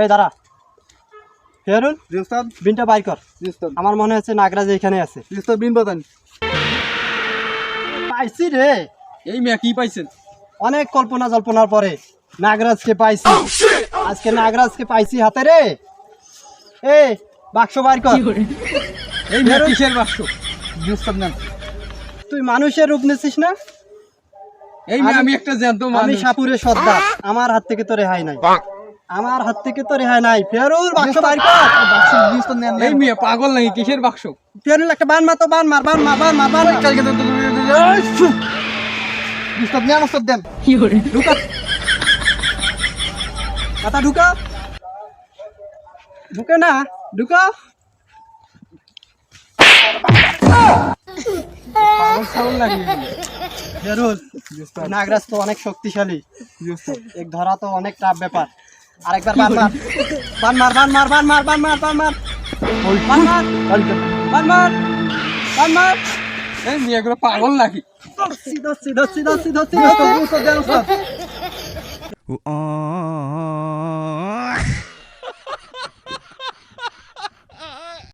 এই দাঁড়া ফেরুল বিনটা বাই কর। আমার মনে হচ্ছে নাগরাজ এখানে আছে। বিন বাদান পাইছি রে। এই মিয়া কি পাইছেন? অনেক কল্পনা জল্পনার পরে নাগরাজকে পাইছি। আজকে নাগরাজকে পাইছি হাতে রে। এই বাক্স বার কর। এই মিয়া কিসের বাক্স? তুই মানুষের রূপ নিছিস না? এই মিয়া আমি একটা জ্যান্ত আমি মানুষ। সাপুরে সর্দার। আমার হাত থেকে তো রেহাই নাই। আমার হাত থেকে তো রেহাই নাই। ফেরুল বাক্স বার কর। এই মিয়া পাগল নাকি? কিসের বাক্স? ফেরুল একটা বান মার তো বান মার। ঢুকা মাথা ঢুকা ঢুকে না ঢুকা। ফেরুল নাগরাজ তো অনেক শক্তিশালী। এক ধরা তো অনেক টাফ ব্যাপার। আরেকবার বান মার বান মার বান মার বান মার বান মার বান মার বান মার বান মার বান মার। এই মিয়া গুলো পাগল নাকি? ধরছি